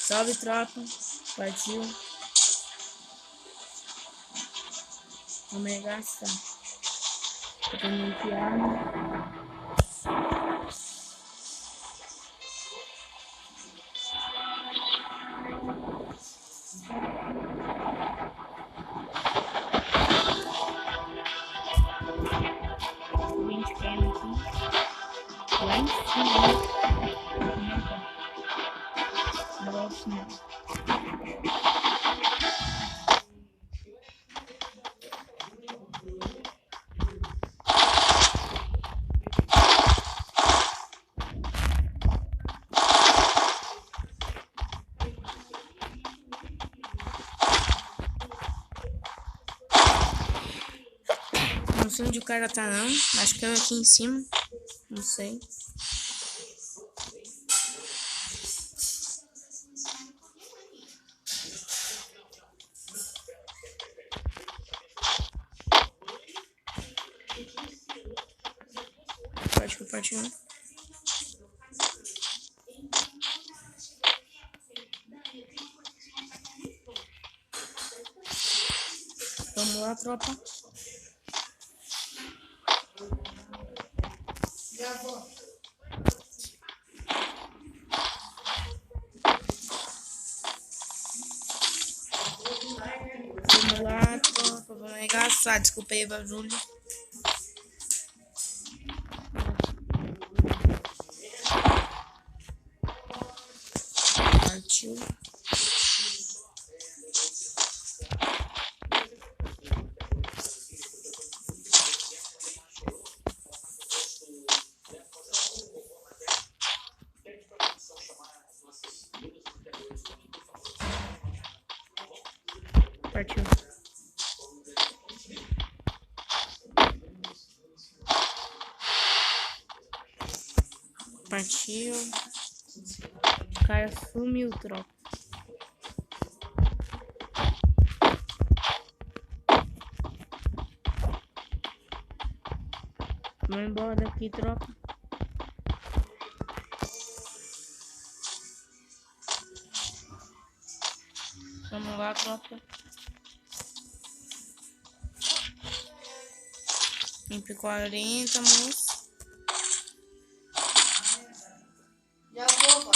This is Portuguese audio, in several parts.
Salve, tropa. Partiu. Vamos arregaçar. Eu tô meio que arma. A gente caindo aqui. Lá em cima. Negócio não. Não sei onde o cara tá não. Acho que é aqui em cima. Não sei. Acho que eu parti um. Vamos lá, tropa. Vamos lá, tropa. Vamos arregaçar. Desculpa aí, barulho. Partiu. Partiu. Partiu. O cara sumiu, tropa. Vamos embora daqui, tropa. Vamos lá, tropa. MP40, moço. Já vou,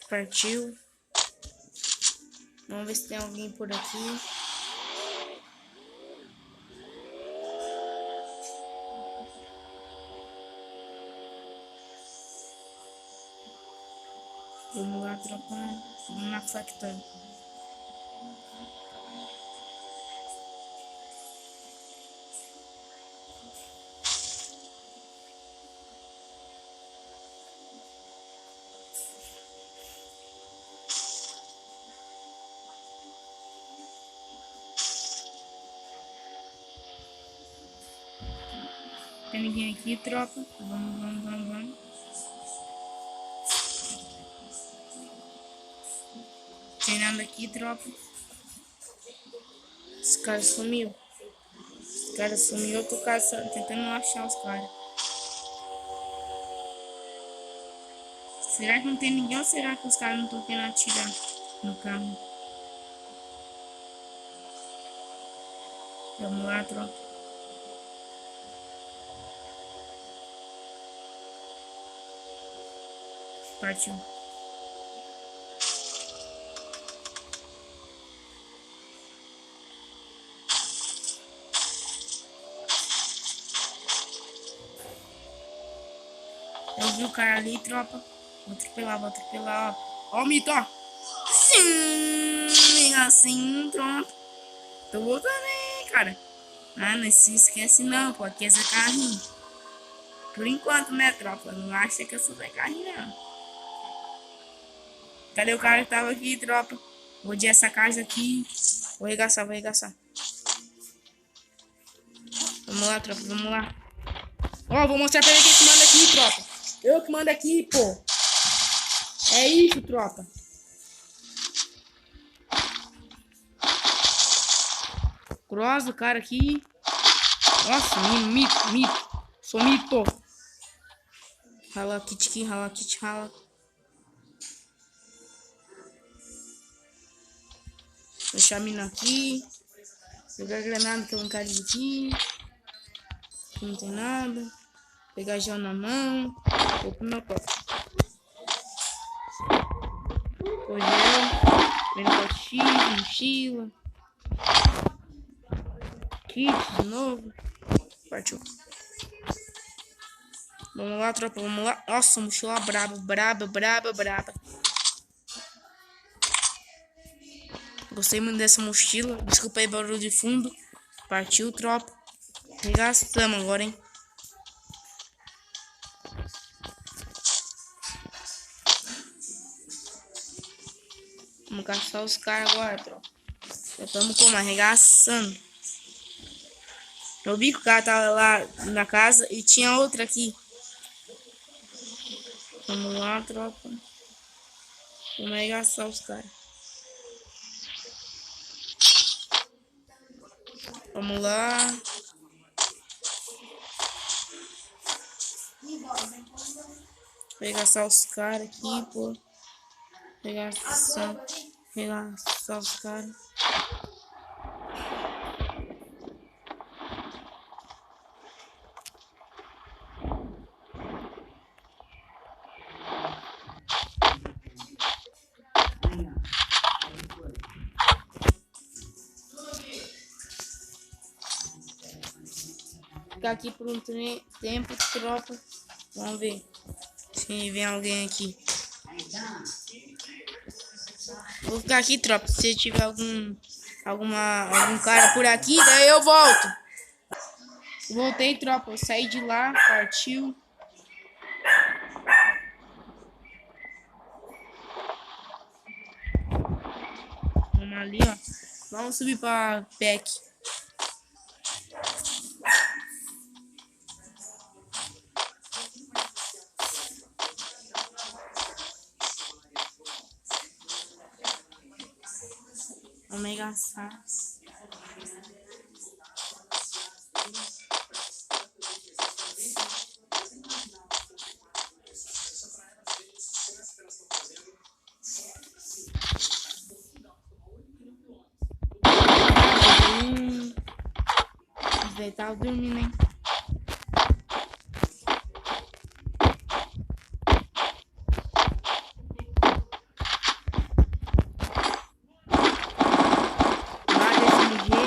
Partiu. Vamos ver se tem alguém por aqui. Vamos lá, tropa. Vamos na factory. Tem ninguém aqui, tropa. Vamos. Tem nada aqui, tropa. Esse cara sumiu. Eu tô caçando, tentando achar os caras. Será que não tem ninguém ou será que os caras não estão querendo atirar no carro? Vamos lá, tropa. Partiu. Eu vi o cara ali, tropa. Vou atropelar, ó. Ó o mito, ó. Sim, assim, tropa. Tô voltando aí, cara. Ah, não se esquece não, pô. Aqui é Zé Carrinho. Por enquanto, né, tropa? Não acha que eu sou Zé Carrinho, não. Cadê o cara que tava aqui, tropa? Vou de essa casa aqui. Vou arregaçar. Vamos lá, tropa, vamos lá. Ó, vou mostrar pra ele quem que manda aqui, tropa. Eu que mando aqui, pô. É isso, tropa. Cross o cara aqui. Nossa, mito. Somito. Rala kit aqui, rala kit, rala. Deixar a mina aqui. Pegar granada que eu não quero aqui. Aqui não tem nada. Pegar gel na mão. Vou pro meu copo. O gel. Vem no pote X, mochila. Kit de novo. Partiu. Vamos lá, tropa, vamos lá. Nossa, mochila braba, braba, braba, braba. Gostei muito dessa mochila. Desculpa aí, barulho de fundo. Partiu, tropa. Regastamos agora, hein. Vamos caçar os caras agora, tropa. Já estamos como? Arregaçando. Eu vi que o cara tava lá na casa e tinha outra aqui. Vamos lá, tropa. Vamos arregaçar os caras. Vamos lá. Arregaçar os caras aqui, pô. Arregaçar os caras. Ficar aqui por um tempo, tropa. Vamos ver se vem alguém aqui. Vou ficar aqui, tropa. Se tiver algum cara por aqui, daí eu volto. Voltei, tropa. Eu saí de lá, partiu. Vamos ali, ó. Vamos subir pra PEC. Vamos arregaçar. Ele tava dormindo, hein?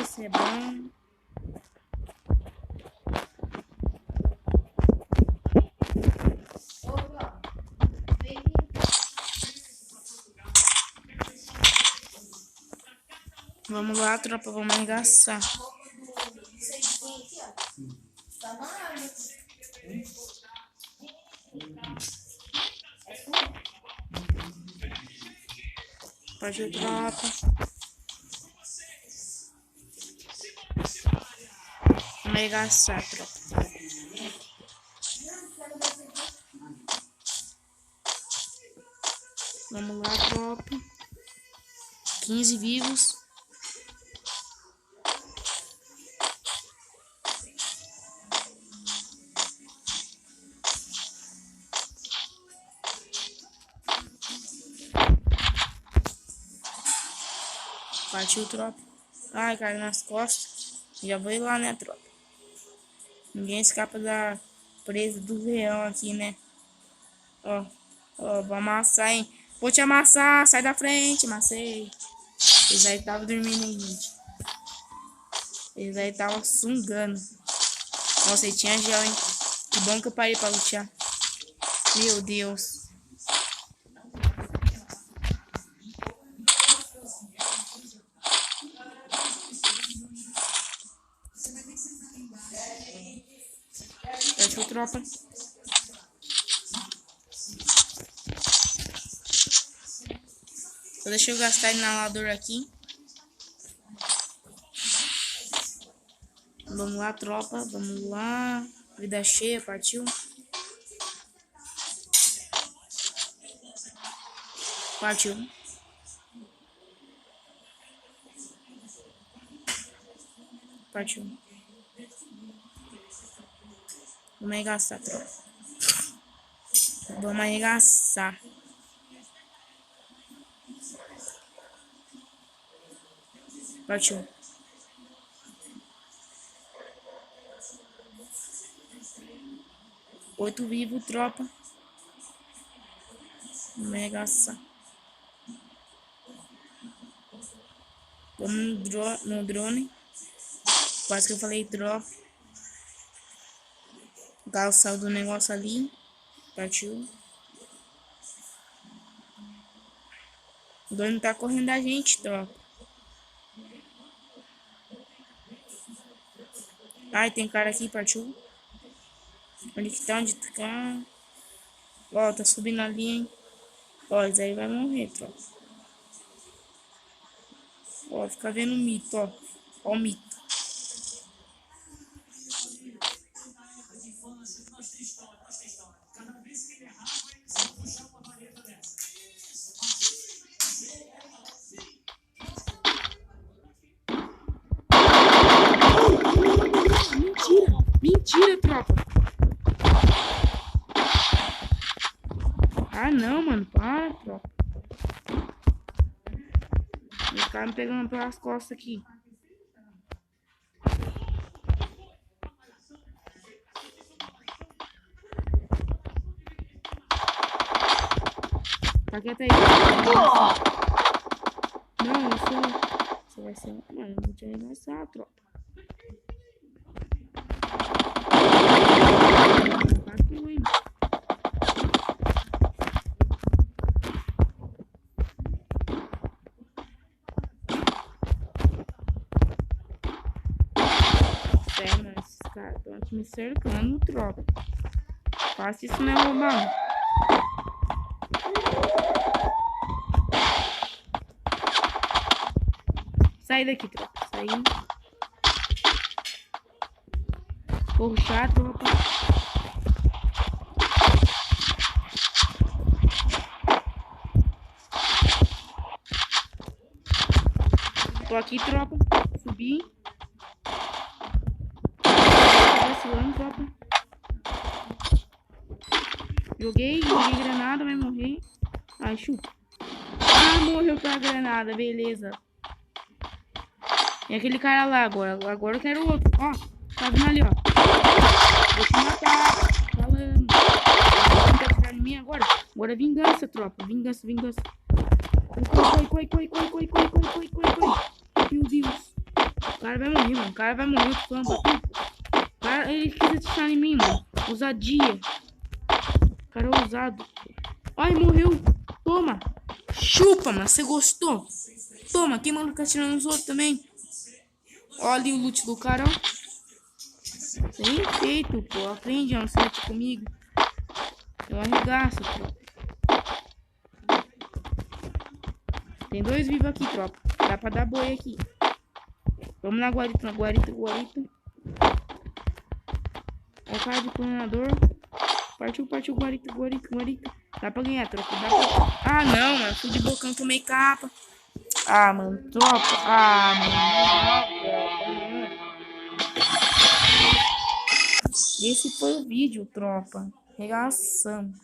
Esse é bom. Vamos lá, tropa, vamos arregaçar. Pode ir, tropa. Vamos arregaçar, tropa. Vamos lá, tropa. 15 vivos. Partiu, tropa. Ai, caiu nas costas. Já vou ir lá, né, tropa? Ninguém escapa da presa do leão aqui, né? Ó, ó, vou amassar, hein? Vou te amassar, sai da frente, amassei. Eles aí estavam dormindo aí, gente. Eles aí estavam sungando. Nossa, aí tinha gel, hein? Que bom que eu parei pra lutear. Meu Deus. Partiu, tropa. Só deixa eu gastar inalador aqui. Vamos lá, tropa. Vamos lá. Vida cheia, partiu. Partiu. Partiu. Vamos arregaçar, tropa. Vamos arregaçar. Partiu. Oito vivos, tropa. Vamos arregaçar. Vamos no drone. Quase que eu falei tropa. O carro saiu do negócio ali. Partiu. O drone tá correndo da gente, tropa. Ai, tem cara aqui, partiu. Onde que tá? Onde tá? Ó, tá subindo ali, hein? Ó, isso aí vai morrer, tropa. Ó, fica vendo o mito, ó. Ó o mito. Mentira! Mentira, tropa! Ah, não, mano. Para, tropa. Os caras me pegando pelas costas aqui. Tá quieto aí. Não, isso vai ser... Mano, eu vou te arregaçar, tropa. Tá ruim. Sério, mano, esses caras estão aqui me cercando, tropa. Faça isso, né, roubão? Sai daqui, tropa. Sai. Vou rushar, tropa. Tô aqui, tropa. Subi. Tô vacilando, tropa. Joguei granada, vai morrer. Ai, chupa. Ah, morreu com a granada, beleza. E aquele cara lá agora. Agora eu quero outro. Ó, tá vindo ali, ó. Vou te matar. Falando. Não quer atirar em mim agora? Agora é vingança, tropa. Vingança. Corre. Meu Deus. O cara vai morrer, mano. O cara vai morrer. O cara, ele quis atirar em mim, mano. Ousadia. O cara é ousado. Ai, morreu. Toma. Chupa, mano. Você gostou? Toma. Quem manda ficar atirando nos outros também? Olha ali o loot do cara, ó. Bem feito, pô. Aprende a não ser comigo. Eu arregaço, tropa. Tem dois vivos aqui, tropa. Dá pra dar boi aqui. Vamos na guarita. Ó o cara de planador. Partiu, guarita. Dá pra ganhar, tropa. Ah, não, mano. Fui de bocão, tomei capa. Ah, mano, tropa. Ah, mano. Esse foi o vídeo, tropa. Regaçando.